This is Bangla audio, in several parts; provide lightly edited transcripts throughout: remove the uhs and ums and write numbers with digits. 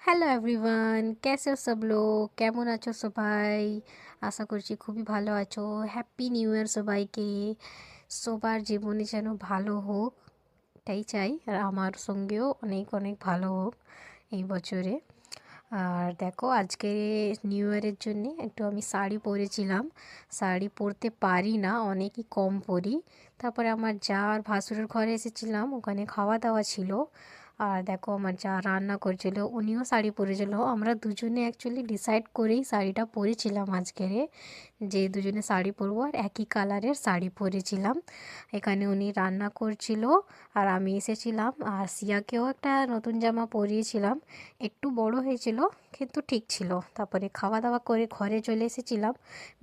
হ্যালো এভরিওয়ান, कैसे हो सब लोग? কেমন আছো সবাই? আশা করছি খুবই ভালো আছো। হ্যাপি নিউ ইয়ার সবাইকে। সবার জীবনে যেন ভালো হোক, এটাই চাই। আর আমার সঙ্গেও অনেক অনেক ভালো হোক এই বছরে। আর দেখো, আজকে নিউ ইয়ারের জন্যে একটু আমি শাড়ি পরেছিলাম। শাড়ি পরতে পারি না, অনেকই কম পরি। তারপরে আমার যা আর ভাসুরের ঘরে এসেছিলাম, ওখানে খাওয়া দাওয়া ছিল। আর দেখো, আমার যা রান্না করছিল, উনিও শাড়ি পরেছিল। আমরা দুজনে অ্যাকচুয়ালি ডিসাইড করেই শাড়িটা পরেছিলাম আজকেরে, যে দুজনে শাড়ি পরবো, আর একই কালারের শাড়ি পরেছিলাম। এখানে উনি রান্না করছিল আর আমি এসেছিলাম। আর সিয়াকেও একটা নতুন জামা পরিয়েছিলাম, একটু বড় হয়েছিল কিন্তু ঠিক ছিল। তারপরে খাওয়া দাওয়া করে ঘরে চলে এসেছিলাম।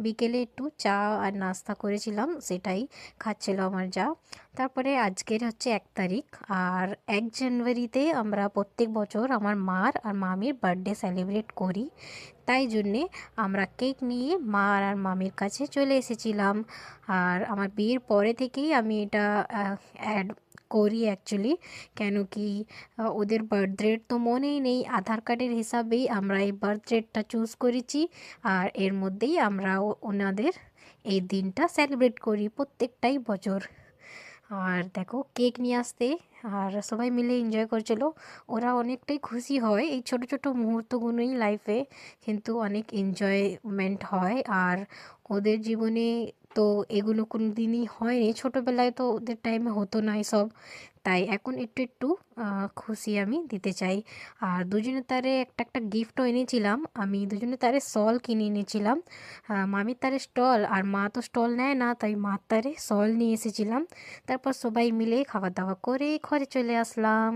বিকেলে একটু চা আর নাস্তা করেছিলাম, সেটাই খাচ্ছিল আমার যা। তারপরে আজকের হচ্ছে 1 তারিখ, আর 1 জানুয়ারিতে আমরা প্রত্যেক বছর আমার মার আর মামির বার্থডে সেলিব্রেট করি। তাই জন্যে আমরা কেক নিয়ে মা আর মামির কাছে চলে এসেছিলাম। আর আমার বিয়ের পরে থেকেই আমি এটা অ্যাড করি অ্যাকচুয়ালি। কেন কি, ওদের বার্থ ডেট তো মনেই নেই, আধার কার্ডের হিসাবেই আমরা এই বার্থ ডেটটা চুজ করেছি। আর এর মধ্যেই আমরা ওনাদের এই দিনটা সেলিব্রেট করি প্রত্যেকটাই বছর। আর দেখো, কেক নিয়ে আসতে আর সবাই মিলে এনজয় করছিল। ওরা অনেকটাই খুশি হয় এই ছোট ছোট মুহূর্তগুলোই লাইফে, কিন্তু অনেক এনজয়মেন্ট হয়। আর ওদের জীবনে তো এগুলো কোনো দিনই হয়নি, ছোটোবেলায় তো ওদের টাইমে হতো না এসব। তাই এখন একটু একটু খুশি আমি দিতে চাই। আর দুজনে তারে একটা একটা গিফটও এনেছিলাম। আমি দুজনে তারে শল কিনে এনেছিলাম। মামির তারে স্টল, আর মা তো স্টল নেয় না, তাই মার তারে শল নিয়ে এসেছিলাম। তারপর সবাই মিলে খাওয়া দাওয়া করে ঘরে চলে আসলাম।